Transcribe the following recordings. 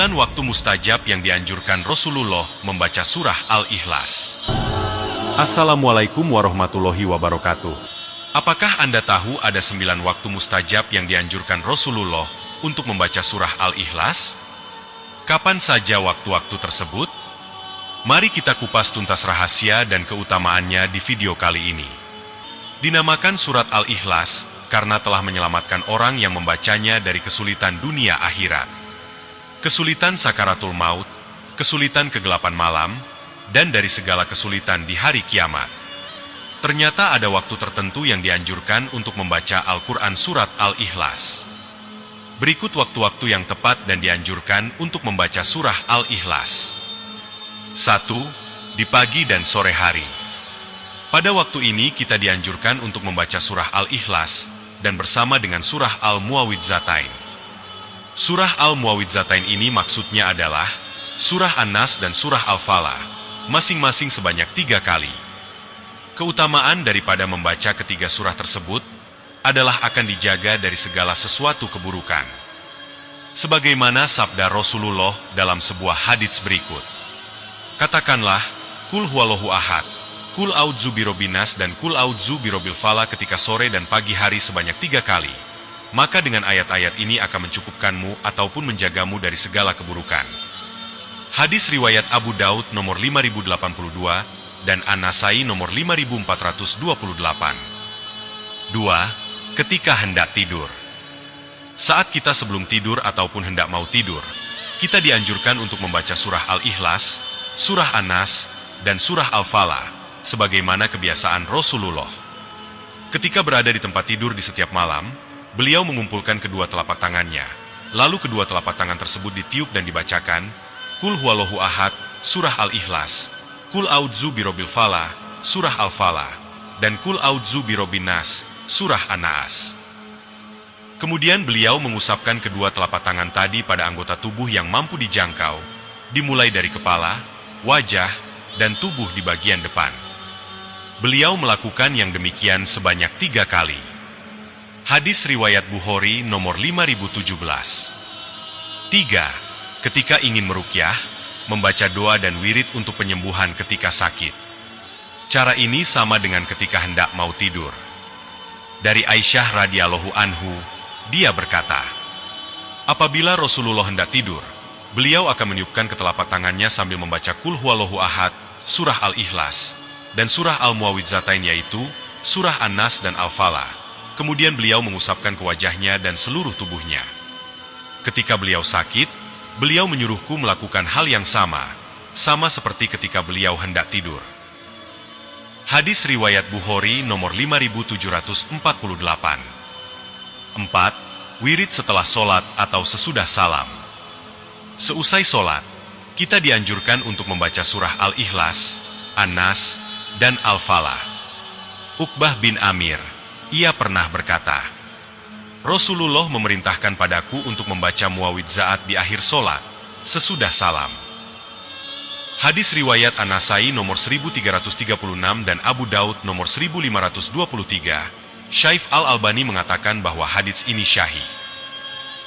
9 waktu mustajab yang dianjurkan Rasulullah membaca surah Al-Ikhlas. Assalamualaikum warahmatullahi wabarakatuh. Apakah Anda tahu ada 9 waktu mustajab yang dianjurkan Rasulullah untuk membaca surah Al-Ikhlas? Kapan saja waktu-waktu tersebut? Mari kita kupas tuntas rahasia dan keutamaannya di video kali ini. Dinamakan surat Al-Ikhlas karena telah menyelamatkan orang yang membacanya dari kesulitan dunia akhirat, kesulitan sakaratul maut, kesulitan kegelapan malam, dan dari segala kesulitan di hari kiamat. Ternyata ada waktu tertentu yang dianjurkan untuk membaca Al-Quran surat Al-Ikhlas. Berikut waktu-waktu yang tepat dan dianjurkan untuk membaca surah Al-Ikhlas. 1. Di pagi dan sore hari. Pada waktu ini kita dianjurkan untuk membaca surah Al-Ikhlas dan bersama dengan surah Al-Muawwidzatain. Surah Al-Muawwidzatain ini maksudnya adalah surah An-Nas dan surah Al-Falah, masing-masing sebanyak 3 kali. Keutamaan daripada membaca ketiga surah tersebut adalah akan dijaga dari segala sesuatu keburukan. Sebagaimana sabda Rasulullah dalam sebuah hadits berikut. Katakanlah, Kul huwallahu ahad, Kul a'udzu birobbinas dan Kul a'udzu birobbil falaq ketika sore dan pagi hari sebanyak 3 kali. Maka dengan ayat-ayat ini akan mencukupkanmu ataupun menjagamu dari segala keburukan. Hadis riwayat Abu Daud nomor 5082 dan An-Nasai nomor 5428. 2. Ketika hendak tidur. Saat kita sebelum tidur ataupun hendak mau tidur, kita dianjurkan untuk membaca surah Al-Ikhlas, surah An-Nas, dan surah Al-Falah, sebagaimana kebiasaan Rasulullah. Ketika berada di tempat tidur di setiap malam, beliau mengumpulkan kedua telapak tangannya, lalu kedua telapak tangan tersebut ditiup dan dibacakan, Kul huwallahu ahad, surah Al-Ikhlas, Kul a'udzu birabbil falaq, surah Al-Falah, dan Kul a'udzu birabbin nas, surah An-Nas. Kemudian beliau mengusapkan kedua telapak tangan tadi pada anggota tubuh yang mampu dijangkau, dimulai dari kepala, wajah, dan tubuh di bagian depan. Beliau melakukan yang demikian sebanyak 3 kali. Hadis riwayat Bukhari nomor 5017. 3. Ketika ingin meruqyah, membaca doa dan wirid untuk penyembuhan ketika sakit. Cara ini sama dengan ketika hendak mau tidur. Dari Aisyah radhiyallahu anhu, dia berkata, apabila Rasulullah hendak tidur, beliau akan meniupkan ke telapak tangannya sambil membaca Kul huwallahu ahad, surah Al-Ikhlas, dan surah Al-Muawwidzatain yaitu surah An-Nas dan Al-Falah. Kemudian beliau mengusapkan ke wajahnya dan seluruh tubuhnya. Ketika beliau sakit, beliau menyuruhku melakukan hal yang sama seperti ketika beliau hendak tidur. Hadis riwayat Bukhari nomor 5748. 4. Wirid setelah solat atau sesudah salam. Seusai solat, kita dianjurkan untuk membaca surah Al-Ikhlas, An-Nas, dan Al-Falah. Uqbah bin Amir, ia pernah berkata, Rasulullah memerintahkan padaku untuk membaca muawwidzaat di akhir solat, sesudah salam. Hadis riwayat An-Nasai nomor 1336 dan Abu Daud nomor 1523, Syaikh Al-Albani mengatakan bahwa hadits ini syahih.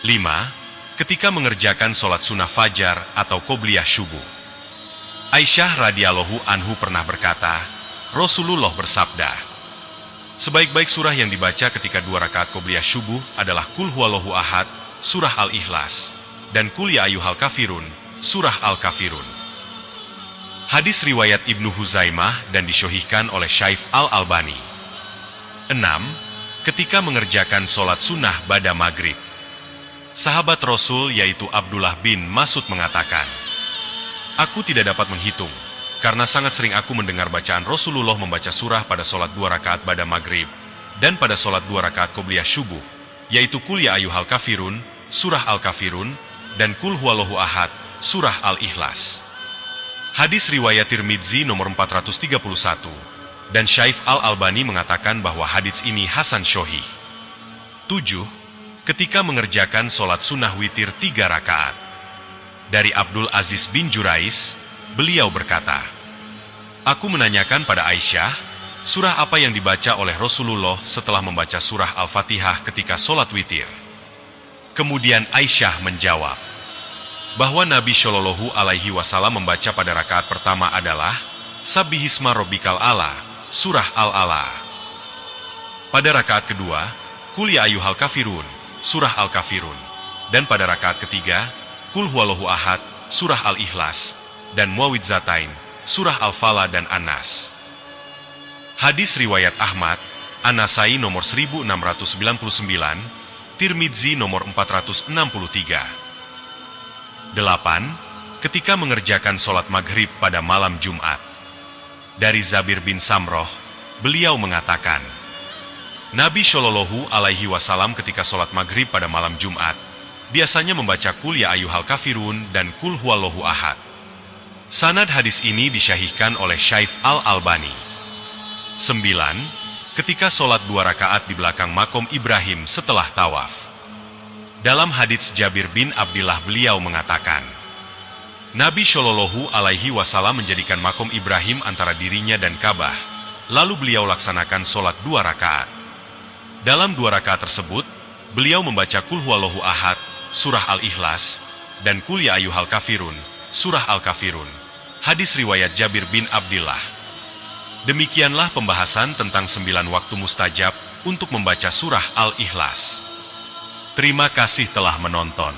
5. Ketika mengerjakan solat sunnah fajar atau qobliyah syubuh. Aisyah radhiyallahu anhu pernah berkata, Rasulullah bersabda, sebaik-baik surah yang dibaca ketika 2 rakaat qobliyah syubuh adalah Kul huwallahu ahad, surah Al-Ikhlas, dan Kul ya ayyuhal kafirun, surah Al-Kafirun. Hadis riwayat Ibnu Huzaimah dan disyohihkan oleh Syaikh Al-Albani. 6. Ketika mengerjakan solat sunnah ba'da maghrib. Sahabat Rasul yaitu Abdullah bin Mas'ud mengatakan, aku tidak dapat menghitung, karena sangat sering aku mendengar bacaan Rasulullah membaca surah pada solat 2 rakaat ba'da maghrib, dan pada solat 2 rakaat qobliyah syubuh, yaitu Kul ya ayyuhal kafirun, surah Al-Kafirun, dan Kul huwallahu ahad, surah Al-Ikhlas. Hadis riwayat Tirmidzi nomor 431, dan Syaikh Al-Albani mengatakan bahwa hadits ini hasan sahih. 7. Ketika mengerjakan solat sunnah witir 3 rakaat. Dari Abdul Aziz bin Jurais, beliau berkata, aku menanyakan pada Aisyah, surah apa yang dibaca oleh Rasulullah setelah membaca surah Al-Fatihah ketika solat witir. Kemudian Aisyah menjawab, bahwa Nabi Shallallahu Alaihi Wasallam membaca pada rakaat pertama adalah Sabbihisma Rabbikal A'la, surah Al-A'la. Pada rakaat kedua, Qul Ya Ayyuhal Kafirun, surah Al-Kafirun. Dan pada rakaat ketiga, Qul Huwallahu Ahad, surah Al-Ikhlas, dan Muawwidzatain, surah Al-Falaq dan An-Nas. Hadis riwayat Ahmad, An-Nasai nomor 1699, Tirmidzi nomor 463. 8. Ketika mengerjakan sholat maghrib pada malam Jumat. Dari Zabir bin Samroh, beliau mengatakan, Nabi Shallallahu Alaihi Wasallam ketika sholat maghrib pada malam Jumat, biasanya membaca Qul Ya Ayyuhal Kafirun dan Qul Huwallahu Ahad. Sanad hadis ini disyahihkan oleh Syaikh Al-Albani. 9. Ketika sholat 2 rakaat di belakang makom Ibrahim setelah tawaf. Dalam hadits Jabir bin Abdillah beliau mengatakan, Nabi Shallallahu Alaihi Wasallam menjadikan makom Ibrahim antara dirinya dan Ka'bah, lalu beliau laksanakan sholat 2 rakaat. Dalam 2 rakaat tersebut, beliau membaca Qul Huwallahu Ahad, surah Al-Ikhlas, dan Qul Ya Ayyuhal Kafirun, surah Al-Kafirun. Hadis riwayat Jabir bin Abdillah. Demikianlah pembahasan tentang 9 waktu mustajab untuk membaca surah Al-Ikhlas. Terima kasih telah menonton.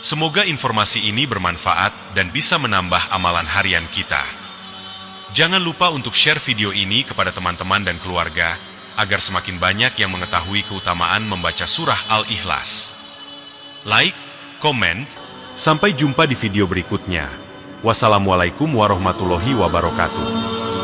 Semoga informasi ini bermanfaat dan bisa menambah amalan harian kita. Jangan lupa untuk share video ini kepada teman-teman dan keluarga, agar semakin banyak yang mengetahui keutamaan membaca surah Al-Ikhlas. Like, komen, sampai jumpa di video berikutnya. Wassalamualaikum warahmatullahi wabarakatuh.